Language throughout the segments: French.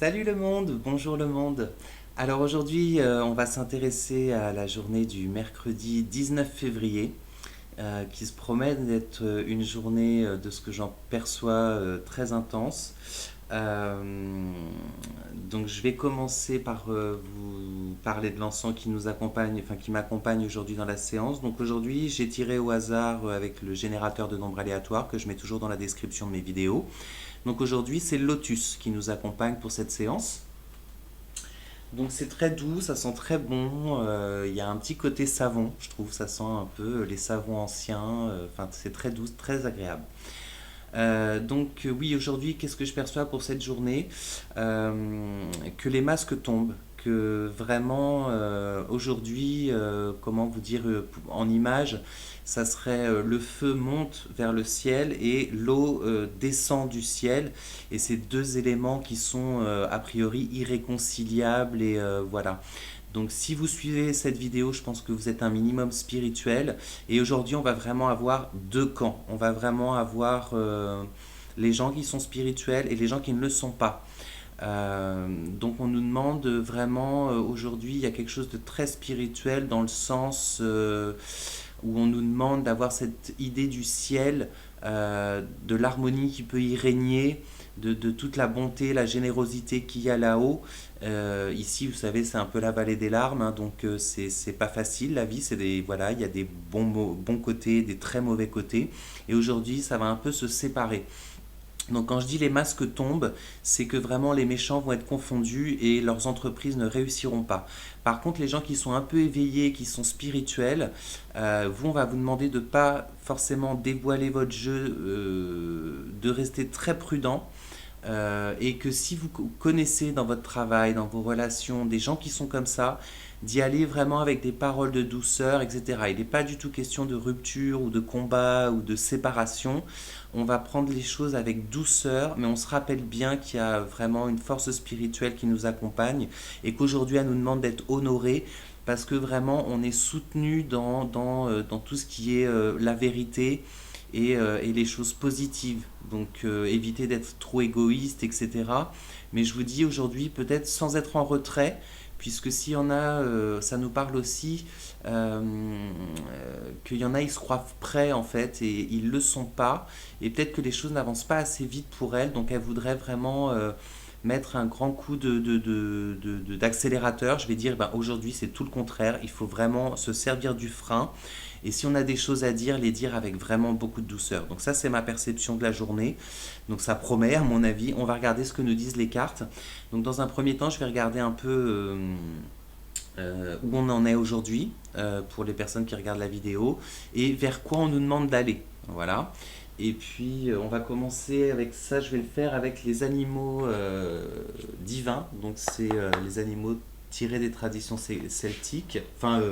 Salut le monde, bonjour le monde. Alors aujourd'hui, on va s'intéresser à la journée du mercredi 19 février, qui se promet d'être une journée, de ce que j'en perçois, très intense. Euh, donc je vais commencer par vous parler de l'encens qui nous accompagne, enfin qui m'accompagne aujourd'hui dans la séance. Donc aujourd'hui, j'ai tiré au hasard avec le générateur de nombres aléatoires que je mets toujours dans la description de mes vidéos. Donc aujourd'hui, c'est le lotus qui nous accompagne pour cette séance. Donc c'est très doux, ça sent très bon. Il y a un petit côté savon, je trouve. Ça sent un peu les savons anciens. Enfin, c'est très doux, très agréable. Oui, aujourd'hui, qu'est-ce que je perçois pour cette journée? Que les masques tombent, que vraiment aujourd'hui, comment vous dire en image, ça serait le feu monte vers le ciel et l'eau descend du ciel, et ces deux éléments qui sont a priori irréconciliables et voilà. Donc si vous suivez cette vidéo, je pense que vous êtes un minimum spirituel. Et aujourd'hui, on va vraiment avoir deux camps. On va vraiment avoir les gens qui sont spirituels et les gens qui ne le sont pas. Donc on nous demande vraiment, aujourd'hui, il y a quelque chose de très spirituel dans le sens où on nous demande d'avoir cette idée du ciel, de l'harmonie qui peut y régner, de toute la bonté, la générosité qu'il y a là-haut. Ici, vous savez, c'est un peu la vallée des larmes, hein, donc c'est pas facile la vie. C'est des voilà, il y a des bons côtés, des très mauvais côtés, et aujourd'hui, ça va un peu se séparer. Donc quand je dis les masques tombent, c'est que vraiment les méchants vont être confondus et leurs entreprises ne réussiront pas. Par contre, les gens qui sont un peu éveillés, qui sont spirituels, on va vous demander de ne pas forcément dévoiler votre jeu, de rester très prudent. Et que si vous connaissez dans votre travail, dans vos relations, des gens qui sont comme ça, d'y aller vraiment avec des paroles de douceur, etc. Il n'est pas du tout question de rupture ou de combat ou de séparation. On va prendre les choses avec douceur, mais on se rappelle bien qu'il y a vraiment une force spirituelle qui nous accompagne et qu'aujourd'hui elle nous demande d'être honorés, parce que vraiment on est soutenu dans tout ce qui est la vérité et les choses positives. Donc éviter d'être trop égoïste, etc. Mais je vous dis aujourd'hui, peut-être sans être en retrait, puisque s'il y en a, ça nous parle aussi qu'il y en a, ils se croient prêts en fait, et ils ne le sont pas. Et peut-être que les choses n'avancent pas assez vite pour elles, donc elles voudraient vraiment mettre un grand coup d'accélérateur. Je vais dire, ben, aujourd'hui c'est tout le contraire, il faut vraiment se servir du frein. Et si on a des choses à dire, les dire avec vraiment beaucoup de douceur. Donc ça, c'est ma perception de la journée. Donc ça promet, à mon avis. On va regarder ce que nous disent les cartes. Donc dans un premier temps, je vais regarder un peu où on en est aujourd'hui, pour les personnes qui regardent la vidéo, et vers quoi on nous demande d'aller. Voilà. Et puis on va commencer avec ça, je vais le faire avec les animaux divins. Donc c'est les animaux tirés des traditions celtiques, enfin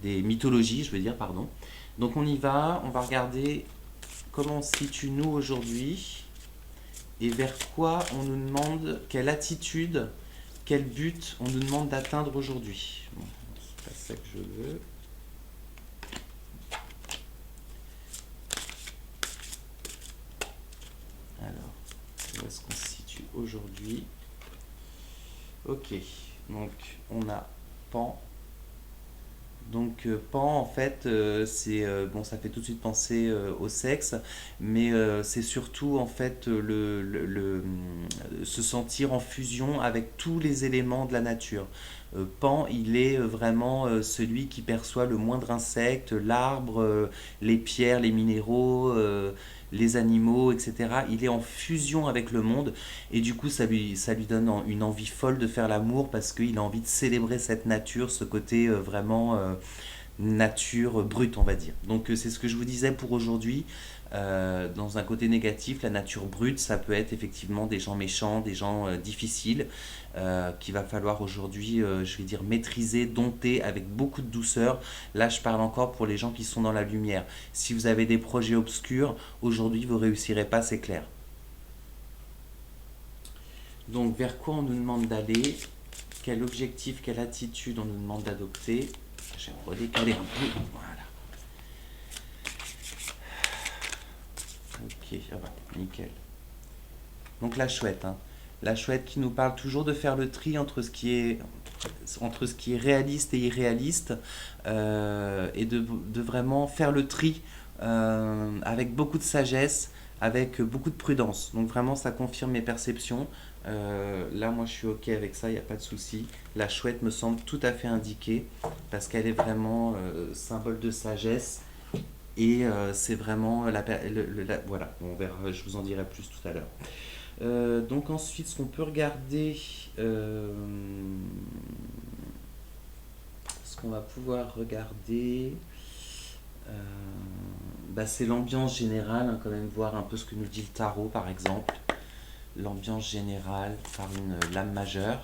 des mythologies, je veux dire, pardon. Donc on va regarder comment on se situe nous aujourd'hui et vers quoi on nous demande, quelle attitude, quel but on nous demande d'atteindre aujourd'hui. Bon, c'est pas ça que je veux. Alors, où est-ce qu'on se situe aujourd'hui? Ok, donc on a Pan. Donc Pan, en fait, c'est bon, ça fait tout de suite penser au sexe, mais c'est surtout en fait se sentir en fusion avec tous les éléments de la nature. Pan, il est vraiment celui qui perçoit le moindre insecte, l'arbre, les pierres, les minéraux, les animaux, etc. Il est en fusion avec le monde, et du coup ça lui donne une envie folle de faire l'amour, parce qu'il a envie de célébrer cette nature, ce côté vraiment nature brute, on va dire. Donc c'est ce que je vous disais pour aujourd'hui. Dans un côté négatif, la nature brute, ça peut être effectivement des gens méchants, des gens difficiles, qu'il va falloir aujourd'hui, je vais dire, maîtriser, dompter avec beaucoup de douceur. Là, je parle encore pour les gens qui sont dans la lumière. Si vous avez des projets obscurs, aujourd'hui, vous ne réussirez pas, c'est clair. Donc, vers quoi on nous demande d'aller? Quel objectif, quelle attitude on nous demande d'adopter? Je vais redécaler un peu. Voilà. Ok, ah bah, nickel. Donc la chouette, hein. La chouette qui nous parle toujours de faire le tri entre ce qui est réaliste et irréaliste, et de vraiment faire le tri avec beaucoup de sagesse, avec beaucoup de prudence. Donc vraiment, ça confirme mes perceptions. Là, moi, je suis OK avec ça, il n'y a pas de souci. La chouette me semble tout à fait indiquée parce qu'elle est vraiment symbole de sagesse. Et c'est vraiment voilà, on verra, je vous en dirai plus tout à l'heure. Donc ensuite, ce qu'on peut regarder, ce qu'on va pouvoir regarder, euh, c'est l'ambiance générale, hein, quand même, voir un peu ce que nous dit le tarot, par exemple. L'ambiance générale par une lame majeure.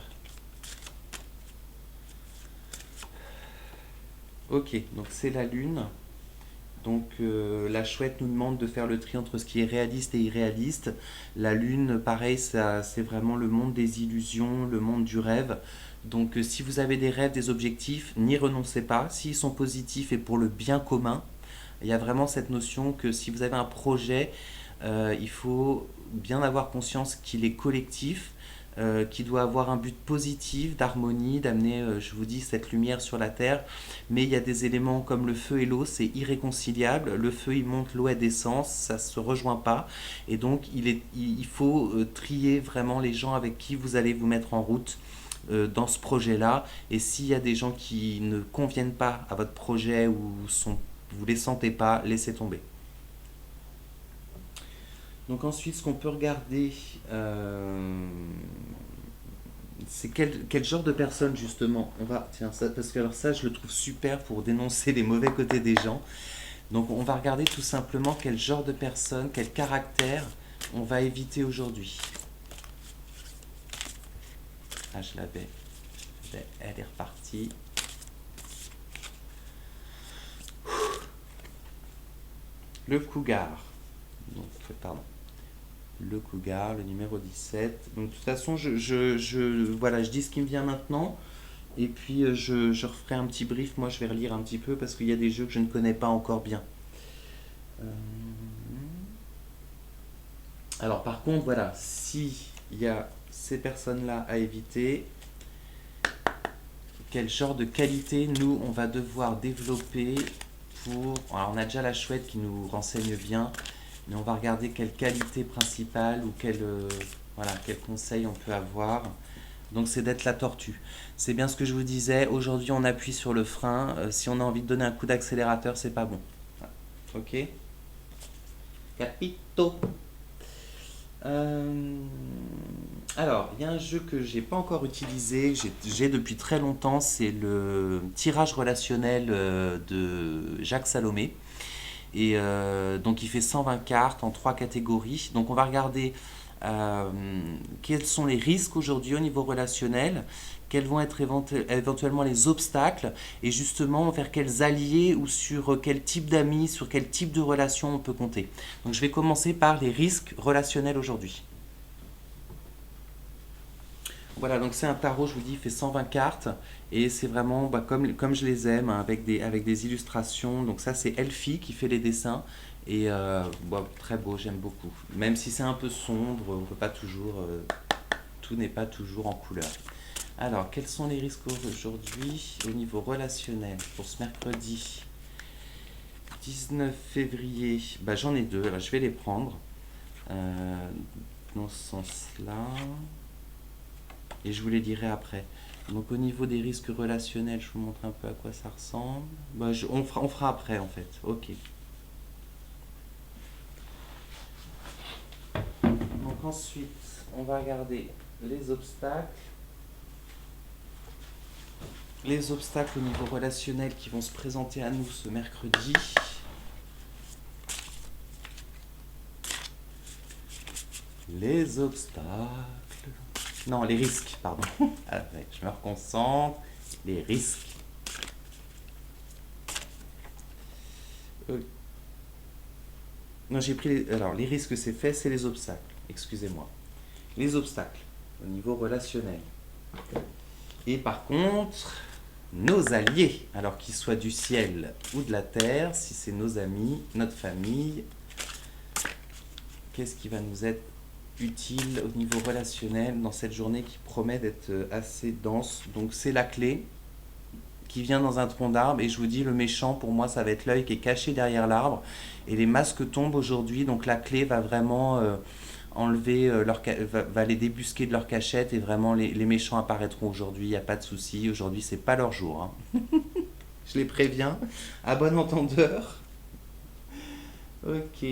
Ok, donc c'est la lune. Donc la chouette nous demande de faire le tri entre ce qui est réaliste et irréaliste. La lune, pareil, c'est vraiment le monde des illusions, le monde du rêve. Donc si vous avez des rêves, des objectifs, n'y renoncez pas. S'ils sont positifs et pour le bien commun, il y a vraiment cette notion que si vous avez un projet, il faut bien avoir conscience qu'il est collectif, qui doit avoir un but positif, d'harmonie, d'amener, je vous dis, cette lumière sur la terre. Mais il y a des éléments comme le feu et l'eau, c'est irréconciliable. Le feu, il monte, l'eau, elle descend, ça ne se rejoint pas. Et donc, il faut trier vraiment les gens avec qui vous allez vous mettre en route dans ce projet-là. Et s'il y a des gens qui ne conviennent pas à votre projet ou vous les sentez pas, laissez tomber. Donc ensuite, ce qu'on peut regarder, c'est quel genre de personne justement on va, tiens, ça, parce que alors ça, je le trouve super pour dénoncer les mauvais côtés des gens. Donc on va regarder tout simplement quel genre de personne, quel caractère on va éviter aujourd'hui. Ah, je l'avais. Elle est repartie. Le cougar. Donc, pardon. Le cougar, le numéro 17. Donc de toute façon, voilà, je dis ce qui me vient maintenant. Et puis je referai un petit brief, moi je vais relire un petit peu parce qu'il y a des jeux que je ne connais pas encore bien. Alors par contre, voilà, si il y a ces personnes-là à éviter, quel genre de qualité nous on va devoir développer pour... Alors on a déjà la chouette qui nous renseigne bien, mais on va regarder quelle qualité principale ou voilà, quel conseil on peut avoir. Donc c'est d'être la tortue. C'est bien ce que je vous disais, aujourd'hui on appuie sur le frein, si on a envie de donner un coup d'accélérateur, c'est pas bon. Ok? Capito. Alors, il y a un jeu que j'ai pas encore utilisé, j'ai depuis très longtemps, c'est le tirage relationnel de Jacques Salomé. Et donc il fait 120 cartes en 3 catégories. Donc on va regarder quels sont les risques aujourd'hui au niveau relationnel, quels vont être éventuellement les obstacles, et justement vers quels alliés ou sur quel type d'amis, sur quel type de relation on peut compter. Donc je vais commencer par les risques relationnels aujourd'hui. Voilà, donc c'est un tarot, je vous dis, il fait 120 cartes, et c'est vraiment comme je les aime, hein, avec des illustrations. Donc ça c'est Elfie qui fait les dessins, et très beau, j'aime beaucoup. Même si c'est un peu sombre, on peut pas toujours, tout n'est pas toujours en couleur. Alors, quels sont les risques aujourd'hui au niveau relationnel pour ce mercredi 19 février? J'en ai deux, alors je vais les prendre dans ce sens-là. Et je vous les dirai après. Donc au niveau des risques relationnels, je vous montre un peu à quoi ça ressemble. On fera après en fait. Ok. Donc ensuite, on va regarder les obstacles. Les obstacles au niveau relationnel qui vont se présenter à nous ce mercredi. Les obstacles. Non, les risques, pardon. Je me reconcentre. Les risques. Non, j'ai pris alors, les risques, c'est fait, c'est les obstacles. Excusez-moi. Les obstacles au niveau relationnel. Et par contre, nos alliés, alors qu'ils soient du ciel ou de la terre, si c'est nos amis, notre famille, qu'est-ce qui va nous être utile au niveau relationnel dans cette journée qui promet d'être assez dense. Donc c'est la clé qui vient dans un tronc d'arbre et je vous dis le méchant pour moi ça va être l'œil qui est caché derrière l'arbre et les masques tombent aujourd'hui donc la clé va vraiment enlever va les débusquer de leur cachette et vraiment les méchants apparaîtront aujourd'hui, il n'y a pas de souci, aujourd'hui c'est pas leur jour, hein. Je les préviens, à bon entendeur. Ok.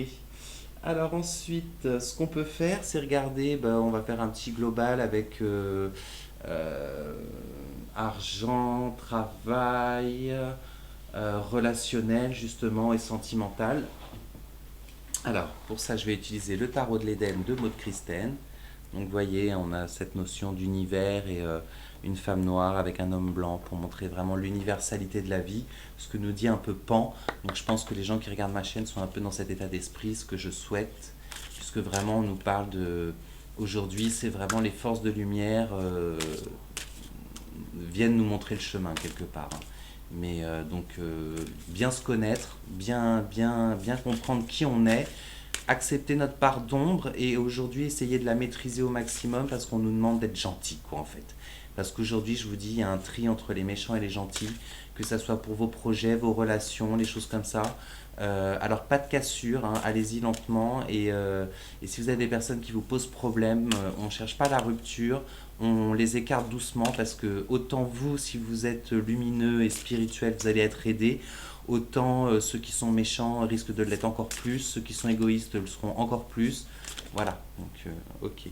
Alors ensuite, ce qu'on peut faire, c'est regarder, ben, on va faire un petit global avec euh, argent, travail, relationnel justement et sentimental. Alors pour ça, je vais utiliser le tarot de l'Éden de Maud Christen. Donc vous voyez, on a cette notion d'univers et une femme noire avec un homme blanc pour montrer vraiment l'universalité de la vie, ce que nous dit un peu Pan. Donc je pense que les gens qui regardent ma chaîne sont un peu dans cet état d'esprit, ce que je souhaite, puisque vraiment on nous parle de... Aujourd'hui, c'est vraiment les forces de lumière viennent nous montrer le chemin quelque part, hein. Mais bien se connaître, bien comprendre qui on est, accepter notre part d'ombre et aujourd'hui essayer de la maîtriser au maximum parce qu'on nous demande d'être gentil quoi en fait. Parce qu'aujourd'hui je vous dis il y a un tri entre les méchants et les gentils, que ça soit pour vos projets, vos relations, les choses comme ça. Alors pas de cassure, hein, allez-y lentement et si vous avez des personnes qui vous posent problème, on ne cherche pas la rupture, on les écarte doucement parce que autant vous si vous êtes lumineux et spirituel vous allez être aidé, autant ceux qui sont méchants risquent de l'être encore plus, ceux qui sont égoïstes le seront encore plus. Voilà, donc ok.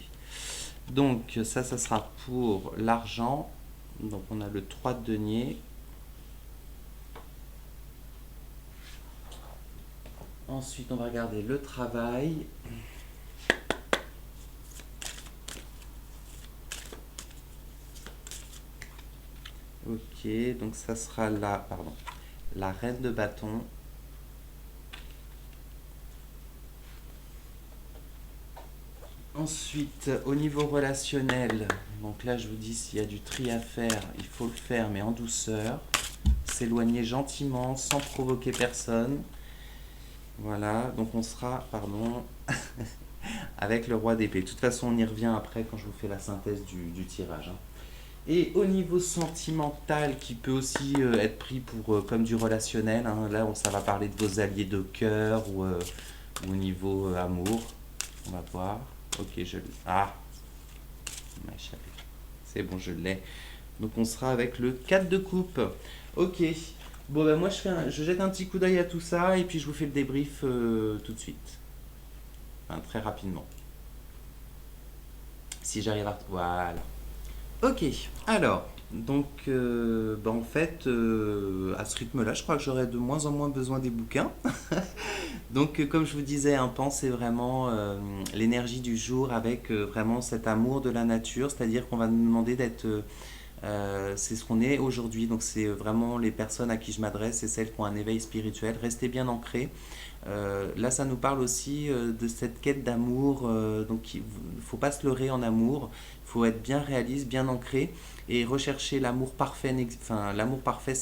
Donc ça sera pour l'argent. Donc on a le 3 de denier. Ensuite on va regarder le travail. Ok, donc ça sera là, pardon, la reine de bâton. Ensuite, au niveau relationnel, donc là je vous dis s'il y a du tri à faire, il faut le faire mais en douceur. S'éloigner gentiment, sans provoquer personne. Voilà, donc on sera, pardon, avec le roi d'épée. De toute façon, on y revient après quand je vous fais la synthèse du tirage, hein. Et au niveau sentimental, qui peut aussi être pris pour comme du relationnel, hein, là ça va parler de vos alliés de cœur ou au niveau amour. On va voir. Ok, je l'ai. Ah, il m'a échappé. C'est bon, je l'ai. Donc on sera avec le 4 de coupe. Ok. Bon ben moi je jette un petit coup d'œil à tout ça et puis je vous fais le débrief tout de suite. Enfin, très rapidement. Si j'arrive à... Voilà. Ok, alors, donc en fait, à ce rythme-là, je crois que j'aurai de moins en moins besoin des bouquins. Donc, comme je vous disais, un pan, c'est vraiment l'énergie du jour avec vraiment cet amour de la nature, c'est-à-dire qu'on va nous demander d'être... c'est ce qu'on est aujourd'hui, donc c'est vraiment les personnes à qui je m'adresse, c'est celles qui ont un éveil spirituel. Restez bien ancrés. Là, ça nous parle aussi de cette quête d'amour. Donc, il ne faut pas se leurrer en amour. Il faut être bien réaliste, bien ancré et rechercher l'amour parfait. Enfin, l'amour parfait,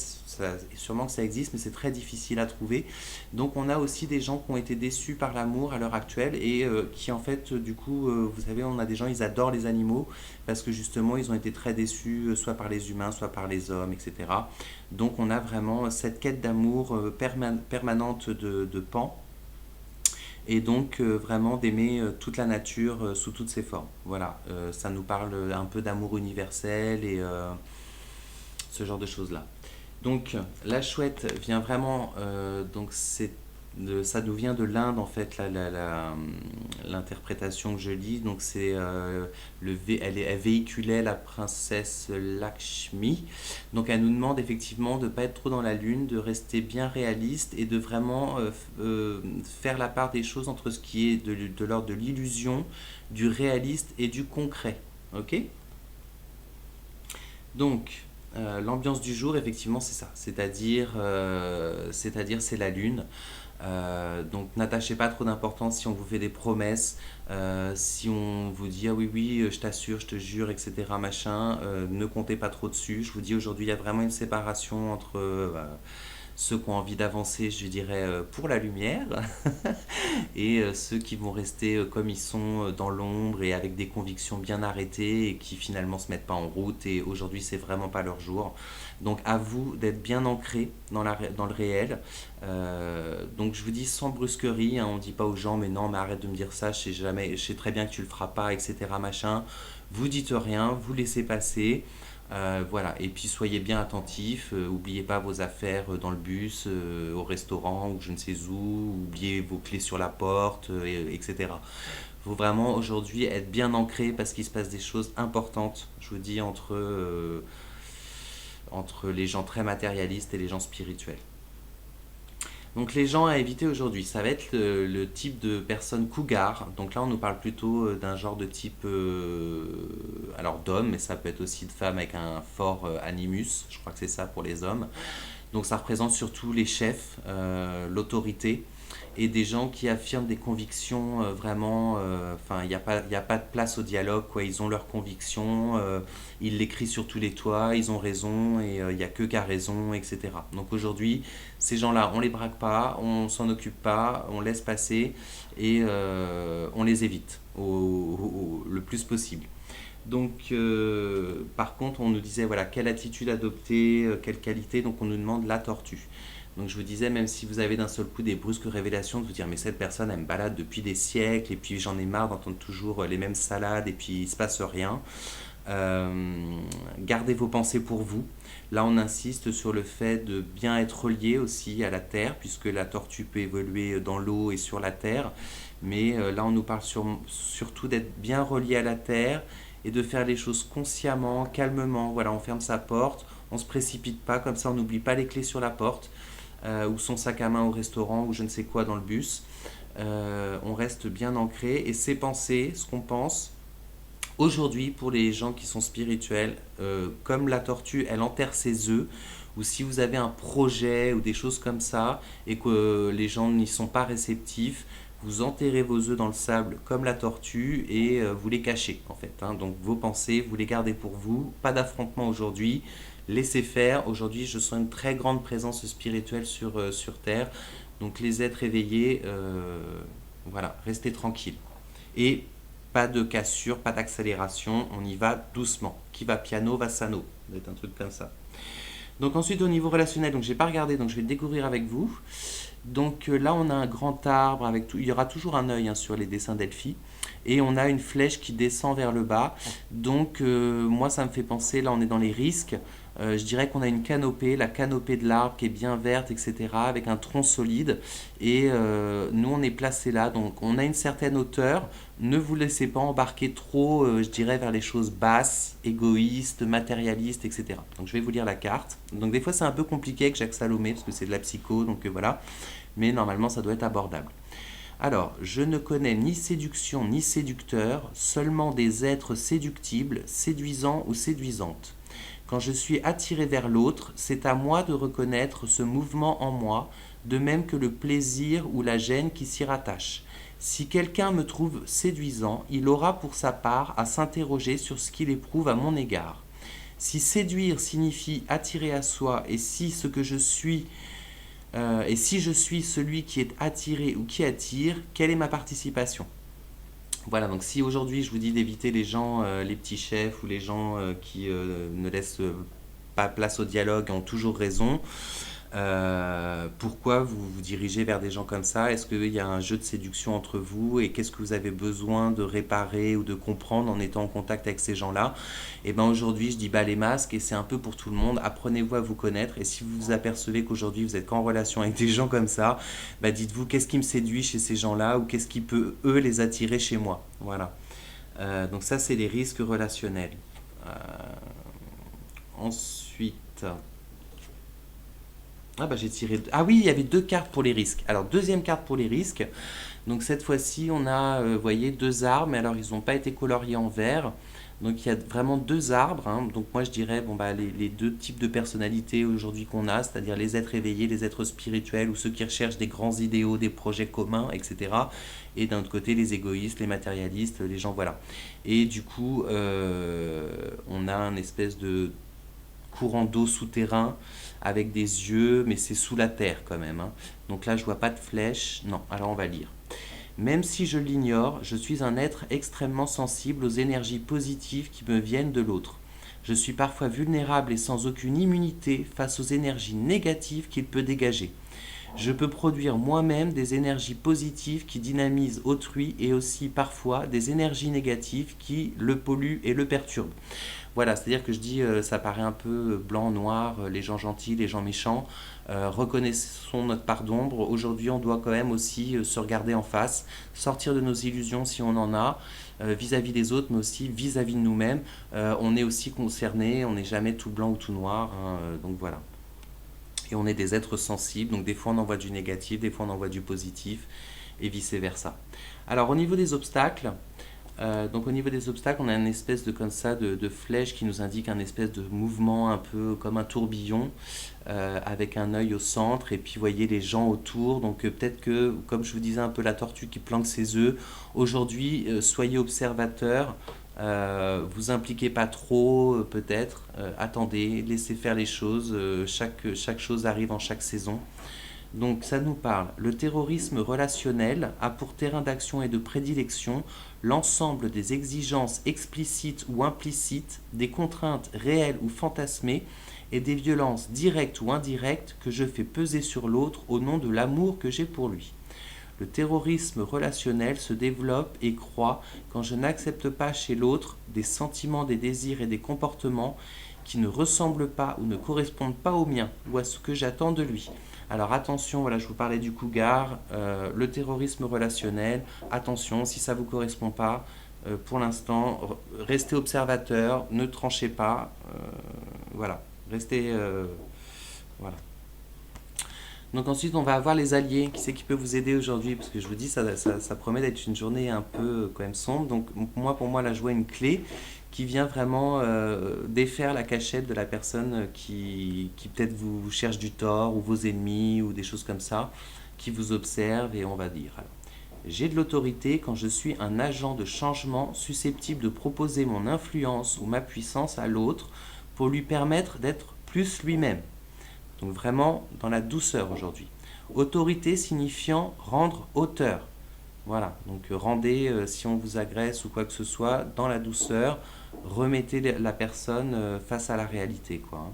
sûrement que ça existe, mais c'est très difficile à trouver. Donc, on a aussi des gens qui ont été déçus par l'amour à l'heure actuelle et qui, en fait, du coup, vous savez, on a des gens, ils adorent les animaux parce que justement, ils ont été très déçus, soit par les humains, soit par les hommes, etc. Donc, on a vraiment cette quête d'amour permanente de Pan et donc vraiment d'aimer toute la nature sous toutes ses formes. Voilà, ça nous parle un peu d'amour universel et ce genre de choses-là. Donc la chouette vient vraiment, donc ça nous vient de l'Inde en fait, l'interprétation que je lis. Donc c'est elle véhiculait la princesse Lakshmi. Donc elle nous demande effectivement de ne pas être trop dans la lune, de rester bien réaliste et de vraiment faire la part des choses entre ce qui est de l'ordre de l'illusion, du réaliste et du concret. Ok? Donc l'ambiance du jour, effectivement, c'est ça. C'est-à-dire c'est la lune. Donc n'attachez pas trop d'importance si on vous fait des promesses, si on vous dit ah oui oui je t'assure, je te jure, etc. machin, ne comptez pas trop dessus. Je vous dis aujourd'hui il y a vraiment une séparation entre ceux qui ont envie d'avancer, je dirais, pour la lumière, et ceux qui vont rester comme ils sont dans l'ombre et avec des convictions bien arrêtées et qui finalement se mettent pas en route et aujourd'hui c'est vraiment pas leur jour. Donc à vous d'être bien ancré dans le réel. Donc je vous dis sans brusquerie, hein, on dit pas aux gens mais non mais arrête de me dire ça, je sais très bien que tu le feras pas, etc. machin. Vous dites rien, vous laissez passer. Voilà, et puis soyez bien attentifs, oubliez pas vos affaires dans le bus, au restaurant ou je ne sais où, oubliez vos clés sur la porte, etc. Il faut vraiment aujourd'hui être bien ancré parce qu'il se passe des choses importantes, je vous dis, entre les gens très matérialistes et les gens spirituels. Donc les gens à éviter aujourd'hui, ça va être le type de personne cougar. Donc là on nous parle plutôt d'un genre de type, alors d'homme, mais ça peut être aussi de femme avec un fort animus, je crois que c'est ça pour les hommes. Donc ça représente surtout les chefs, l'autorité, et des gens qui affirment des convictions vraiment, enfin il y a pas de place au dialogue, quoi. Ils ont leurs convictions, ils l'écrivent sur tous les toits, ils ont raison et il n'y a que qui a raison, etc. Donc aujourd'hui, ces gens-là, on les braque pas, on s'en occupe pas, on laisse passer et on les évite le plus possible. Donc, par contre, on nous disait, voilà, quelle attitude adopter, quelle qualité, donc on nous demande la tortue. Donc je vous disais, même si vous avez d'un seul coup des brusques révélations, de vous dire, mais cette personne, elle me balade depuis des siècles, et puis j'en ai marre d'entendre toujours les mêmes salades, et puis il se passe rien. Gardez vos pensées pour vous. Là, on insiste sur le fait de bien être relié aussi à la terre, puisque la tortue peut évoluer dans l'eau et sur la terre. Mais là, on nous parle surtout d'être bien relié à la terre et de faire les choses consciemment, calmement. Voilà, on ferme sa porte, on se précipite pas, comme ça on n'oublie pas les clés sur la porte, ou son sac à main au restaurant, ou je ne sais quoi dans le bus. On reste bien ancré et ses pensées, ce qu'on pense. Aujourd'hui, pour les gens qui sont spirituels, comme la tortue, elle enterre ses œufs, ou si vous avez un projet ou des choses comme ça, et que les gens n'y sont pas réceptifs, vous enterrez vos œufs dans le sable comme la tortue et vous les cachez en fait, hein. Donc vos pensées, vous les gardez pour vous, pas d'affrontement aujourd'hui, laissez faire. Aujourd'hui, je sens une très grande présence spirituelle sur Terre, donc les êtres éveillés, voilà, restez tranquilles. Et pas de cassure, pas d'accélération, on y va doucement. Qui va piano va sano, ça va être un truc comme ça. Donc ensuite au niveau relationnel, donc j'ai pas regardé, donc je vais le découvrir avec vous. Donc là on a un grand arbre avec tout, il y aura toujours un œil, hein, sur les dessins d'Elfie, et on a une flèche qui descend vers le bas. Donc moi ça me fait penser, là on est dans les risques. Je dirais qu'on a une canopée, la canopée de l'arbre qui est bien verte, etc., avec un tronc solide. Et nous, on est placé là, donc on a une certaine hauteur. Ne vous laissez pas embarquer trop, je dirais, vers les choses basses, égoïstes, matérialistes, etc. Donc je vais vous lire la carte. Donc des fois, c'est un peu compliqué avec Jacques Salomé, parce que c'est de la psycho, donc voilà. Mais normalement, ça doit être abordable. Alors, je ne connais ni séduction ni séducteur, seulement des êtres séductibles, séduisants ou séduisantes. Quand je suis attiré vers l'autre, c'est à moi de reconnaître ce mouvement en moi, de même que le plaisir ou la gêne qui s'y rattache. Si quelqu'un me trouve séduisant, il aura pour sa part à s'interroger sur ce qu'il éprouve à mon égard. Si séduire signifie attirer à soi, et si je suis celui qui est attiré ou qui attire, quelle est ma participation? Voilà, donc si aujourd'hui je vous dis d'éviter les gens, les petits chefs ou les gens qui ne laissent pas place au dialogue et ont toujours raison, pourquoi vous vous dirigez vers des gens comme ça? Est-ce qu'il y a un jeu de séduction entre vous et qu'est-ce que vous avez besoin de réparer ou de comprendre en étant en contact avec ces gens-là? Et bien aujourd'hui je dis bas les masques et c'est un peu pour tout le monde. Apprenez-vous à vous connaître et si vous vous apercevez qu'aujourd'hui vous êtes qu'en relation avec des gens comme ça, bah dites-vous qu'est-ce qui me séduit chez ces gens-là ou qu'est-ce qui peut eux les attirer chez moi. Voilà. Donc ça c'est les risques relationnels. Euh, ensuite... Ah bah j'ai tiré... Ah oui, il y avait deux cartes pour les risques. Alors deuxième carte pour les risques. Donc cette fois-ci, on a, vous voyez, deux arbres, mais alors ils n'ont pas été coloriés en vert. Donc il y a vraiment deux arbres, hein. Donc moi je dirais, bon bah les deux types de personnalités aujourd'hui qu'on a, c'est-à-dire les êtres éveillés, les êtres spirituels ou ceux qui recherchent des grands idéaux, des projets communs, etc. Et d'un autre côté les égoïstes, les matérialistes, les gens, voilà. Et du coup, on a un espèce de courant d'eau souterrain avec des yeux, mais c'est sous la terre quand même, hein. Donc là, je vois pas de flèche. Non, alors on va lire. Même si je l'ignore, je suis un être extrêmement sensible aux énergies positives qui me viennent de l'autre. Je suis parfois vulnérable et sans aucune immunité face aux énergies négatives qu'il peut dégager. Je peux produire moi-même des énergies positives qui dynamisent autrui et aussi parfois des énergies négatives qui le polluent et le perturbent. Voilà, c'est-à-dire que je dis, ça paraît un peu blanc, noir, les gens gentils, les gens méchants. Reconnaissons notre part d'ombre. Aujourd'hui, on doit quand même aussi se regarder en face, sortir de nos illusions si on en a, vis-à-vis des autres, mais aussi vis-à-vis de nous-mêmes. On est aussi concerné, on n'est jamais tout blanc ou tout noir, hein, donc voilà. Et on est des êtres sensibles, donc des fois on envoie du négatif, des fois on envoie du positif, et vice-versa. Alors au niveau des obstacles, on a une espèce de comme ça de flèche qui nous indique un espèce de mouvement un peu comme un tourbillon avec un œil au centre et puis vous voyez les gens autour. Donc peut-être que, comme je vous disais un peu la tortue qui planque ses œufs, aujourd'hui soyez observateurs, vous impliquez pas trop peut-être, attendez, laissez faire les choses, chaque chose arrive en chaque saison. Donc ça nous parle. Le terrorisme relationnel a pour terrain d'action et de prédilection l'ensemble des exigences explicites ou implicites, des contraintes réelles ou fantasmées et des violences directes ou indirectes que je fais peser sur l'autre au nom de l'amour que j'ai pour lui. Le terrorisme relationnel se développe et croît quand je n'accepte pas chez l'autre des sentiments, des désirs et des comportements qui ne ressemblent pas ou ne correspondent pas aux miens ou à ce que j'attends de lui. Alors attention, voilà, je vous parlais du cougar, le terrorisme relationnel, attention, si ça ne vous correspond pas, pour l'instant, restez observateur, ne tranchez pas, voilà, restez, voilà. Donc ensuite, on va avoir les alliés. Qui c'est qui peut vous aider aujourd'hui? Parce que je vous dis, ça promet d'être une journée un peu quand même sombre. Donc pour moi, là, je vois une clé qui vient vraiment défaire la cachette de la personne qui peut-être vous cherche du tort, ou vos ennemis, ou des choses comme ça, qui vous observent, et on va dire. Alors, j'ai de l'autorité quand je suis un agent de changement susceptible de proposer mon influence ou ma puissance à l'autre pour lui permettre d'être plus lui-même. Donc vraiment dans la douceur aujourd'hui. Autorité signifiant rendre hauteur. Voilà, donc rendez, si on vous agresse ou quoi que ce soit, dans la douceur, remettez la personne face à la réalité, quoi.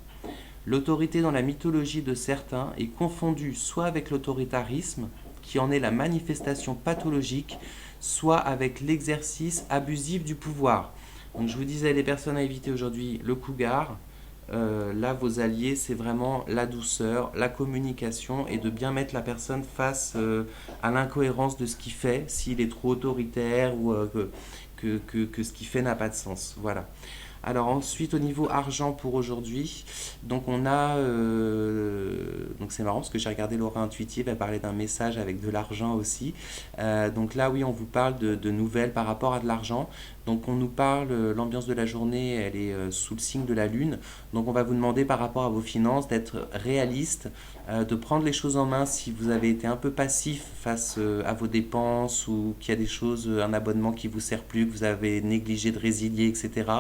L'autorité dans la mythologie de certains est confondue soit avec l'autoritarisme, qui en est la manifestation pathologique, soit avec l'exercice abusif du pouvoir. Donc je vous disais, les personnes à éviter aujourd'hui, le cougar. Là, vos alliés, c'est vraiment la douceur, la communication et de bien mettre la personne face à l'incohérence de ce qu'il fait, s'il est trop autoritaire ou que ce qu'il fait n'a pas de sens. Voilà. Alors ensuite, au niveau argent pour aujourd'hui, donc on a, donc c'est marrant parce que j'ai regardé l'aura intuitive, elle parlait d'un message avec de l'argent aussi. Donc là, oui, on vous parle de nouvelles par rapport à de l'argent. Donc on nous parle, l'ambiance de la journée, elle est sous le signe de la lune. Donc on va vous demander par rapport à vos finances d'être réaliste, de prendre les choses en main si vous avez été un peu passif face à vos dépenses ou qu'il y a des choses, un abonnement qui vous sert plus, que vous avez négligé de résilier, etc.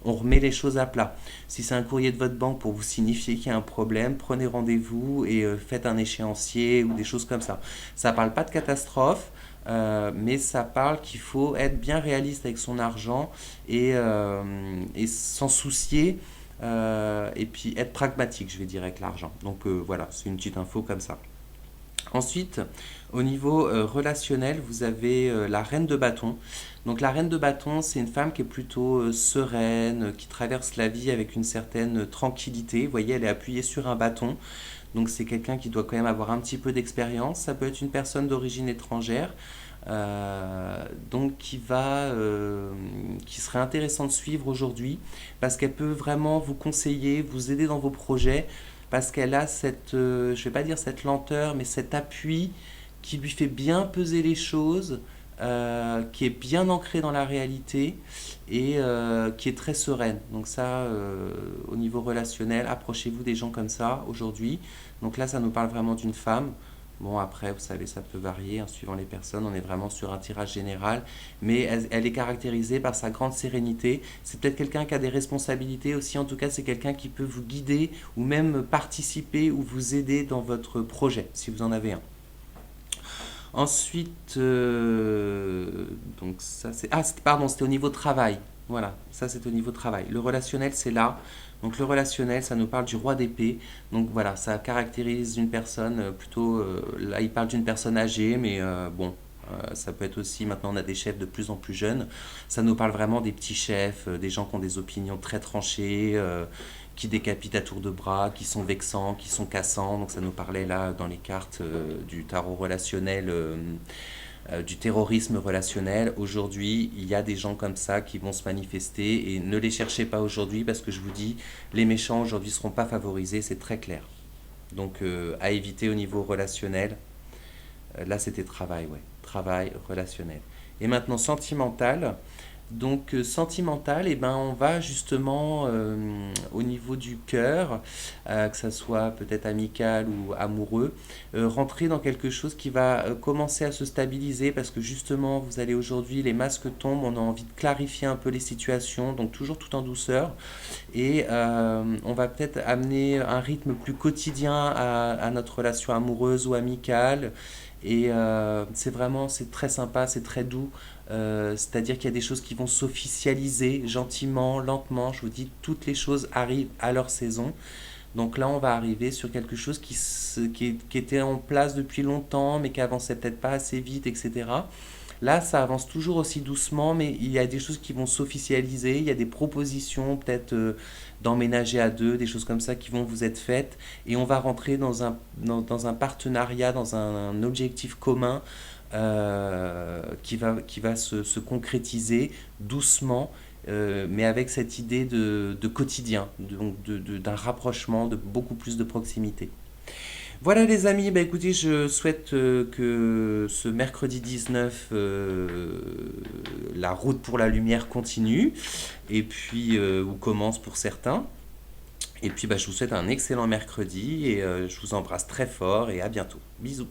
On remet les choses à plat. Si c'est un courrier de votre banque pour vous signifier qu'il y a un problème, prenez rendez-vous et faites un échéancier ou des choses comme ça. Ça ne parle pas de catastrophe. Mais ça parle qu'il faut être bien réaliste avec son argent et s'en soucier et puis être pragmatique, je vais dire, avec l'argent. Donc voilà, c'est une petite info comme ça. Ensuite, au niveau relationnel, vous avez la reine de bâton. Donc la reine de bâton, c'est une femme qui est plutôt sereine, qui traverse la vie avec une certaine tranquillité. Vous voyez, elle est appuyée sur un bâton. Donc c'est quelqu'un qui doit quand même avoir un petit peu d'expérience. Ça peut être une personne d'origine étrangère, donc qui serait intéressant de suivre aujourd'hui, parce qu'elle peut vraiment vous conseiller, vous aider dans vos projets, parce qu'elle a cette, je ne vais pas dire cette lenteur, mais cet appui qui lui fait bien peser les choses, qui est bien ancrée dans la réalité et qui est très sereine. Donc ça, au niveau relationnel, approchez-vous des gens comme ça aujourd'hui. Donc là, ça nous parle vraiment d'une femme. Bon, après, vous savez, ça peut varier hein, suivant les personnes. On est vraiment sur un tirage général, mais elle est caractérisée par sa grande sérénité. C'est peut-être quelqu'un qui a des responsabilités aussi. En tout cas, c'est quelqu'un qui peut vous guider ou même participer ou vous aider dans votre projet, si vous en avez un. Ensuite, donc ça c'est... Ah, pardon, c'était au niveau travail. Voilà, ça c'est au niveau travail. Le relationnel, c'est là. Donc le relationnel, ça nous parle du roi d'épée. Donc voilà, ça caractérise une personne plutôt... là, il parle d'une personne âgée, mais bon, ça peut être aussi, maintenant on a des chefs de plus en plus jeunes. Ça nous parle vraiment des petits chefs, des gens qui ont des opinions très tranchées, qui décapitent à tour de bras, qui sont vexants, qui sont cassants. Donc ça nous parlait là dans les cartes du tarot relationnel, du terrorisme relationnel. Aujourd'hui, il y a des gens comme ça qui vont se manifester et ne les cherchez pas aujourd'hui parce que je vous dis, les méchants aujourd'hui ne seront pas favorisés, c'est très clair. Donc à éviter au niveau relationnel. Là c'était travail, ouais. Travail relationnel. Et maintenant sentimental. Donc sentimental, eh ben, on va justement au niveau du cœur, que ça soit peut-être amical ou amoureux, rentrer dans quelque chose qui va commencer à se stabiliser parce que justement vous allez aujourd'hui, les masques tombent, on a envie de clarifier un peu les situations, donc toujours tout en douceur et on va peut-être amener un rythme plus quotidien à notre relation amoureuse ou amicale. Et c'est vraiment, c'est très sympa, c'est très doux. C'est-à-dire qu'il y a des choses qui vont s'officialiser gentiment, lentement. Je vous dis, toutes les choses arrivent à leur saison. Donc là, on va arriver sur quelque chose qui était en place depuis longtemps, mais qui avançait peut-être pas assez vite, etc. Là, ça avance toujours aussi doucement, mais il y a des choses qui vont s'officialiser. Il y a des propositions peut-être d'emménager à deux, des choses comme ça qui vont vous être faites. Et on va rentrer dans un partenariat, dans un objectif commun qui va se concrétiser doucement, mais avec cette idée de quotidien, donc d'un rapprochement, de beaucoup plus de proximité. Voilà les amis, bah écoutez, je souhaite que ce mercredi 19, la route pour la lumière continue, et puis ou commence pour certains. Et puis bah, je vous souhaite un excellent mercredi, et je vous embrasse très fort, et à bientôt. Bisous.